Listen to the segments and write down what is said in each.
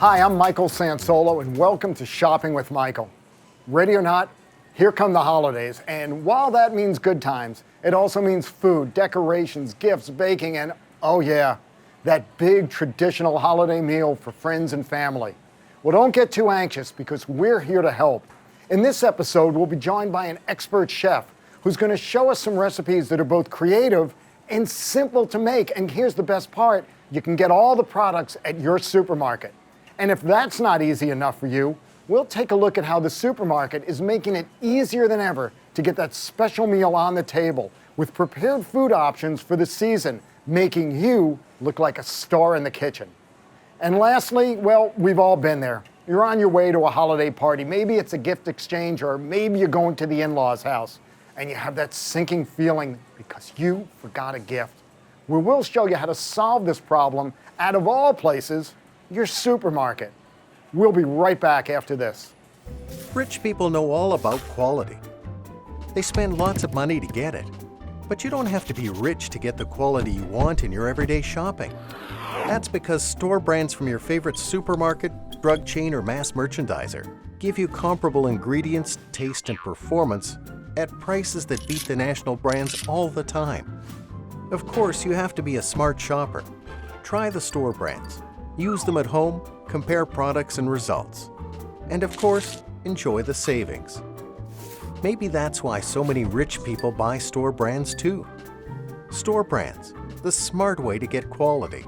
Hi, I'm Michael Sansolo, and welcome to Shopping with Michael. Ready or not, here come the holidays, and while that means good times, it also means food, decorations, gifts, baking, and oh yeah, that big traditional holiday meal for friends and family. Well, don't get too anxious because we're here to help. In this episode, we'll be joined by an expert chef who's going to show us some recipes that are both creative and simple to make. And here's the best part, you can get all the products at your supermarket. And if that's not easy enough for you, we'll take a look at how the supermarket is making it easier than ever to get that special meal on the table with prepared food options for the season, making you look like a star in the kitchen. And lastly, well, we've all been there. You're on your way to a holiday party. Maybe it's a gift exchange, or maybe you're going to the in-laws' house and you have that sinking feeling because you forgot a gift. We will show you how to solve this problem out of all places, your supermarket. We'll be right back after this. Rich people know all about quality. They spend lots of money to get it. But you don't have to be rich to get the quality you want in your everyday shopping. That's because store brands from your favorite supermarket, drug chain, or mass merchandiser give you comparable ingredients, taste, and performance at prices that beat the national brands all the time. Of course, you have to be a smart shopper. Try the store brands. Use them at home, compare products and results. And of course, enjoy the savings. Maybe that's why so many rich people buy store brands too. Store brands, the smart way to get quality.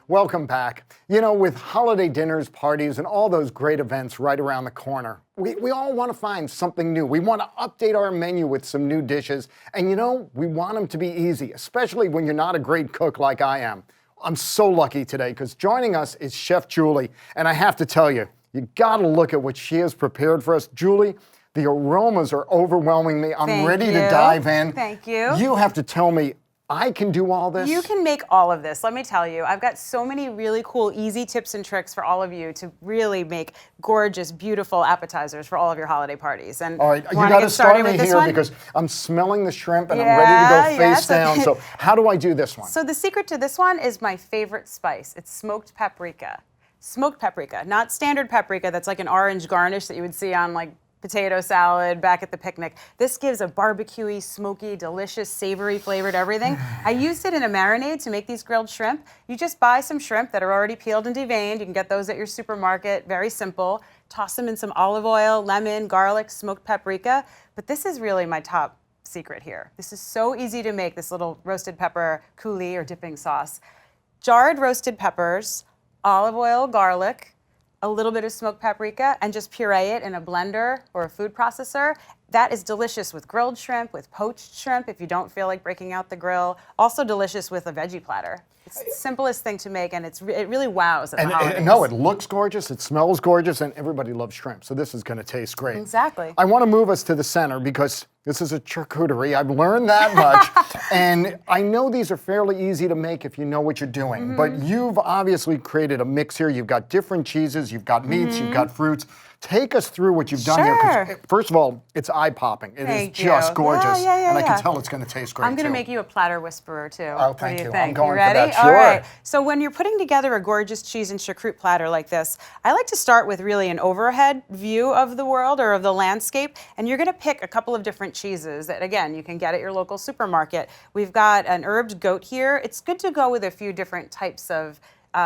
Welcome back. You know, with holiday dinners, parties, and all those great events right around the corner, we all want to find something new. We want to update our menu with some new dishes. And you know, we want them to be easy, especially when you're not a great cook like I am. I'm so lucky today because joining us is Chef Julie. And I have to tell you, you gotta look at what she has prepared for us. Julie, the aromas are overwhelming me. I'm ready to dive in. Thank you. You have to tell me, I can do all this? You can make all of this. Let me tell you, I've got so many really cool, easy tips and tricks for all of you to really make gorgeous, beautiful appetizers for all of your holiday parties. And all right, you got to start me here because I'm smelling the shrimp and I'm ready to go face down. So how do I do this one? So the secret to this one is my favorite spice. It's smoked paprika. Smoked paprika, not standard paprika that's like an orange garnish that you would see on like potato salad back at the picnic. This gives a barbecuey, smoky, delicious, savory flavored everything. I used it in a marinade to make these grilled shrimp. You just buy some shrimp that are already peeled and deveined. You can get those at your supermarket, very simple. Toss them in some olive oil, lemon, garlic, smoked paprika. But this is really my top secret here. This is so easy to make, this little roasted pepper coulis or dipping sauce. Jarred roasted peppers, olive oil, garlic, a little bit of smoked paprika, and just puree it in a blender or a food processor. That is delicious with grilled shrimp, with poached shrimp if you don't feel like breaking out the grill. Also delicious with a veggie platter. It's the simplest thing to make, and it really wows at the holidays. No, it looks gorgeous, it smells gorgeous, and everybody loves shrimp, so this is going to taste great. Exactly. I want to move us to the center because this is a charcuterie. I've learned that much, and I know these are fairly easy to make if you know what you're doing, but you've obviously created a mix here. You've got different cheeses, you've got meats, you've got fruits. Take us through what you've done here. 'Cause first of all, it's eye-popping. It is just gorgeous, and I can tell it's going to taste great, I'm going to make you a platter whisperer, too. Oh, thank you. I'm going you ready? for that, sure. All right. So when you're putting together a gorgeous cheese and charcuterie platter like this, I like to start with really an overhead view of the world or of the landscape, and you're going to pick a couple of different cheeses that, again, you can get at your local supermarket. We've got an herbed goat here. It's good to go with a few different types of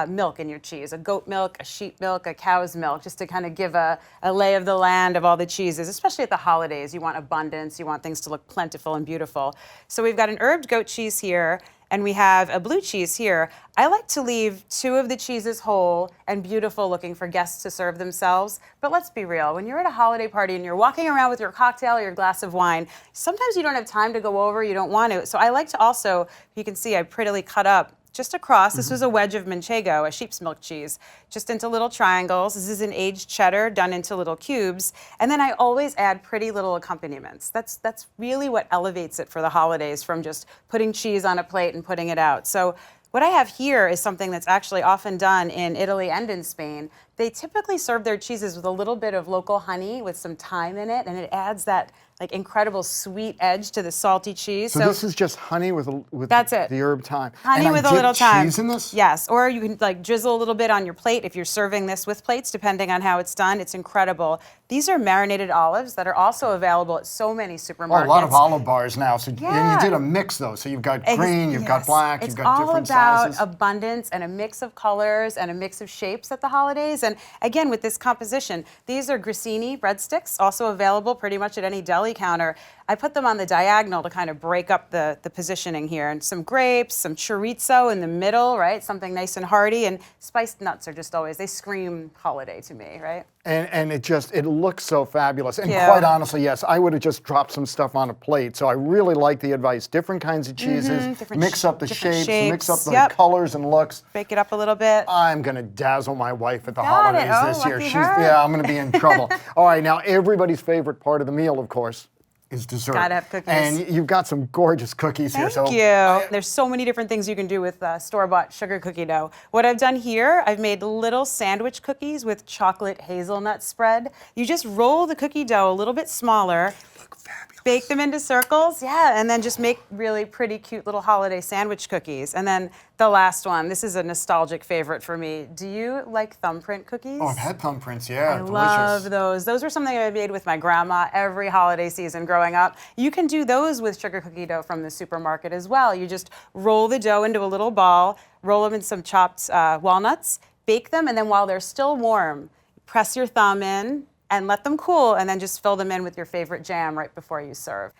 milk in your cheese, a goat milk, a sheep milk, a cow's milk, just to kind of give a lay of the land of all the cheeses, especially at the holidays. You want abundance, you want things to look plentiful and beautiful. So we've got an herbed goat cheese here, and we have a blue cheese here. I like to leave two of the cheeses whole and beautiful looking for guests to serve themselves. But let's be real, when you're at a holiday party and you're walking around with your cocktail or your glass of wine, sometimes you don't have time to go over, you don't want to. So I like to also, you can see I prettily cut up just across. This was a wedge of manchego, a sheep's milk cheese, just into little triangles. This is an aged cheddar done into little cubes. And then I always add pretty little accompaniments. That's really what elevates it for the holidays from just putting cheese on a plate and putting it out. So what I have here is something that's actually often done in Italy and in Spain. They typically serve their cheeses with a little bit of local honey with some thyme in it, and it adds that like incredible sweet edge to the salty cheese. So this is just honey with that's it. the herb thyme. Honey and with I a little dip thyme. cheese in this? Yes, or you can like drizzle a little bit on your plate if you're serving this with plates, depending on how it's done. It's incredible. These are marinated olives that are also available at so many supermarkets. Oh, a lot of olive bars now. So and Yeah. you did a mix though. So you've got green, you've got Yes. black, you've got different It's all sizes. about abundance and a mix of colors and a mix of shapes at the holidays. And again, with this composition, these are grissini breadsticks, also available pretty much at any deli counter. I put them on the diagonal to kind of break up the positioning here. And some grapes, some chorizo in the middle, right? Something nice and hearty. And spiced nuts are just always, they scream holiday to me, right? And it looks so fabulous. And Thank you. quite honestly, yes, I would have just dropped some stuff on a plate. So I really like the advice. Different kinds of cheeses, mix up the different shapes, mix up the Yep. colors and looks. Break it up a little bit. I'm gonna dazzle my wife at the Got it. holidays Oh, this year. lucky her. Yeah, I'm gonna be in trouble. All right, now everybody's favorite part of the meal, of course, is dessert. Gotta have cookies. And you've got some gorgeous cookies here. Thank you. There's so many different things you can do with store-bought sugar cookie dough. What I've done here, I've made little sandwich cookies with chocolate hazelnut spread. You just roll the cookie dough a little bit smaller. Look fabulous. Bake them into circles, yeah, and then just make really pretty, cute little holiday sandwich cookies. And then the last one, this is a nostalgic favorite for me. Do you like thumbprint cookies? Oh, I've had thumbprints, yeah, I delicious. love those. Those are something I made with my grandma every holiday season growing up. You can do those with sugar cookie dough from the supermarket as well. You just roll the dough into a little ball, roll them in some chopped walnuts, bake them, and then while they're still warm, press your thumb in and let them cool, and then just fill them in with your favorite jam right before you serve.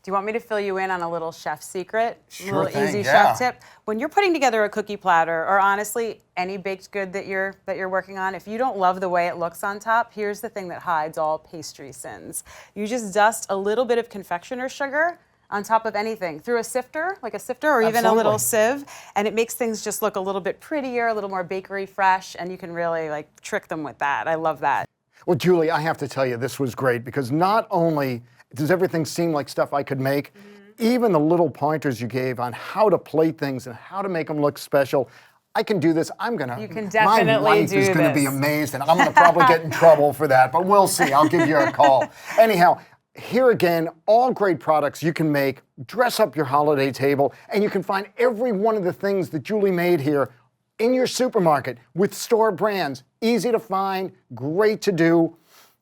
Do you want me to fill you in on a little chef secret? Sure a little thing, easy yeah. chef tip? When you're putting together a cookie platter, or honestly, any baked good that you're working on, if you don't love the way it looks on top, here's the thing that hides all pastry sins. You just dust a little bit of confectioner's sugar on top of anything through a sifter, like a sifter, or even a little sieve, and it makes things just look a little bit prettier, a little more bakery fresh, and you can really like trick them with that. I love that. Well, Julie, I have to tell you, this was great because not only does everything seem like stuff I could make, even the little pointers you gave on how to plate things and how to make them look special. I can do this. You can definitely my wife do is going to be this. amazed, and I'm going to probably get in trouble for that, but we'll see. I'll give you a call. Anyhow, here again, all great products you can make, dress up your holiday table, and you can find every one of the things that Julie made here in your supermarket with store brands. Easy to find, great to do,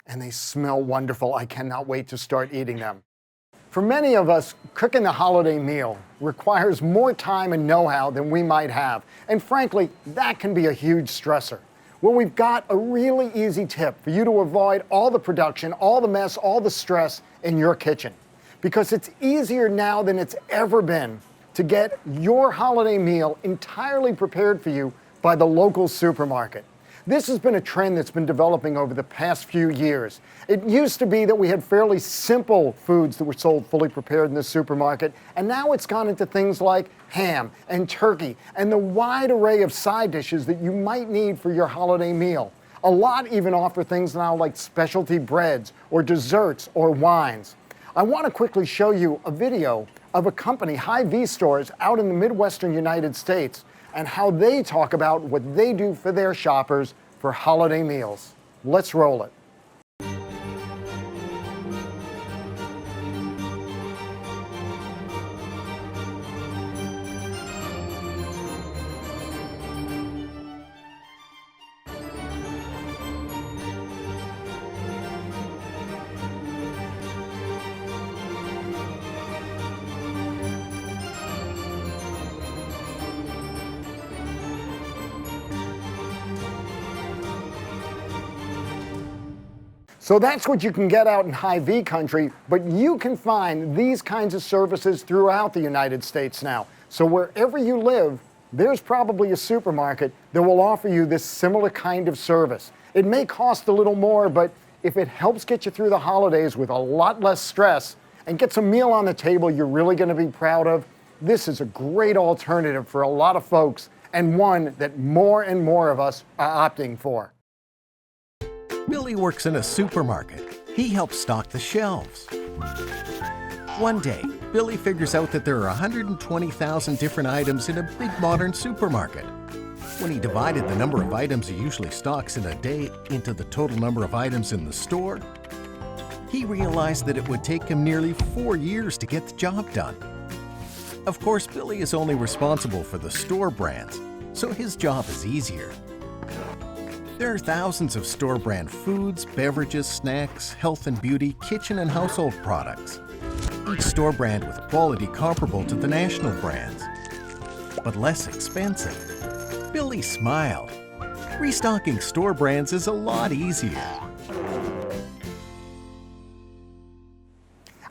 and they smell wonderful. I cannot wait to start eating them. For many of us, cooking the holiday meal requires more time and know-how than we might have. And frankly, that can be a huge stressor. Well, we've got a really easy tip for you to avoid all the production, all the mess, all the stress in your kitchen. Because it's easier now than it's ever been to get your holiday meal entirely prepared for you by the local supermarket. This has been a trend that's been developing over the past few years. It used to be that we had fairly simple foods that were sold fully prepared in the supermarket, and now it's gone into things like ham and turkey and the wide array of side dishes that you might need for your holiday meal. A lot even offer things now like specialty breads or desserts or wines. I want to quickly show you a video of a company, Hy-Vee Stores, out in the Midwestern United States, and how they talk about what they do for their shoppers for holiday meals. Let's roll it. So that's what you can get out in Hy-Vee country, but you can find these kinds of services throughout the United States now. So wherever you live, there's probably a supermarket that will offer you this similar kind of service. It may cost a little more, but if it helps get you through the holidays with a lot less stress and gets a meal on the table you're really going to be proud of, this is a great alternative for a lot of folks, and one that more and more of us are opting for. Billy works in a supermarket. He helps stock the shelves. One day, Billy figures out that there are 120,000 different items in a big modern supermarket. When he divided the number of items he usually stocks in a day into the total number of items in the store, he realized that it would take him nearly 4 years to get the job done. Of course, Billy is only responsible for the store brands, so his job is easier. There are thousands of store brand foods, beverages, snacks, health and beauty, kitchen and household products. Each store brand with quality comparable to the national brands, but less expensive. Billy smiled. Restocking store brands is a lot easier.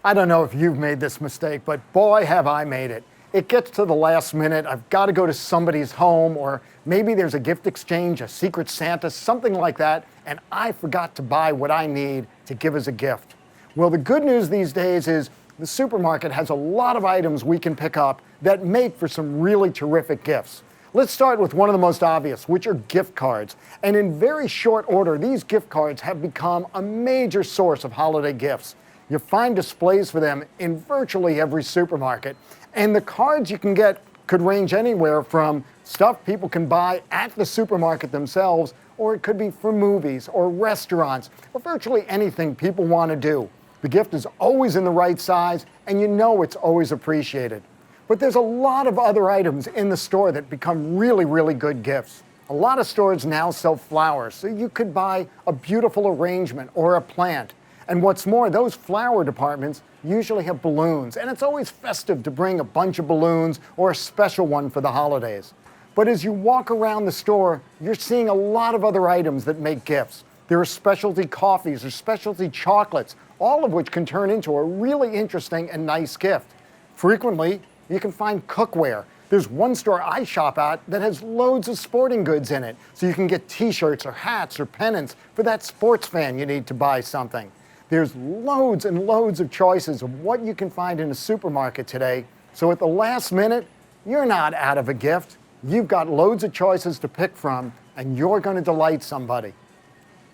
I don't know if you've made this mistake, but boy, have I made it. It gets to the last minute, I've got to go to somebody's home, or maybe there's a gift exchange, a secret Santa, something like that, and I forgot to buy what I need to give as a gift. Well, the good news these days is the supermarket has a lot of items we can pick up that make for some really terrific gifts. Let's start with one of the most obvious, which are gift cards. And in very short order, these gift cards have become a major source of holiday gifts. You find displays for them in virtually every supermarket. And the cards you can get could range anywhere from stuff people can buy at the supermarket themselves, or it could be for movies or restaurants, or virtually anything people want to do. The gift is always in the right size, and you know it's always appreciated. But there's a lot of other items in the store that become really, really good gifts. A lot of stores now sell flowers, so you could buy a beautiful arrangement or a plant. And what's more, those flower departments usually have balloons, and it's always festive to bring a bunch of balloons or a special one for the holidays. But as you walk around the store, you're seeing a lot of other items that make gifts. There are specialty coffees or specialty chocolates, all of which can turn into a really interesting and nice gift. Frequently, you can find cookware. There's one store I shop at that has loads of sporting goods in it, so you can get t-shirts or hats or pennants for that sports fan you need to buy something. There's loads and loads of choices of what you can find in a supermarket today, so at the last minute, you're not out of a gift. You've got loads of choices to pick from, and you're going to delight somebody.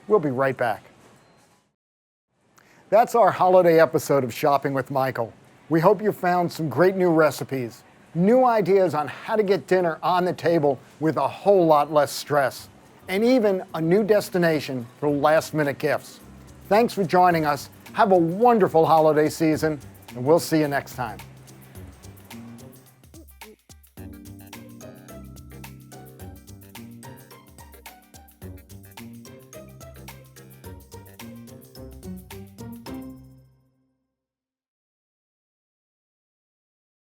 We'll be right back. That's our holiday episode of Shopping with Michael. We hope you found some great new recipes, new ideas on how to get dinner on the table with a whole lot less stress, and even a new destination for last-minute gifts. Thanks for joining us. Have a wonderful holiday season, and we'll see you next time.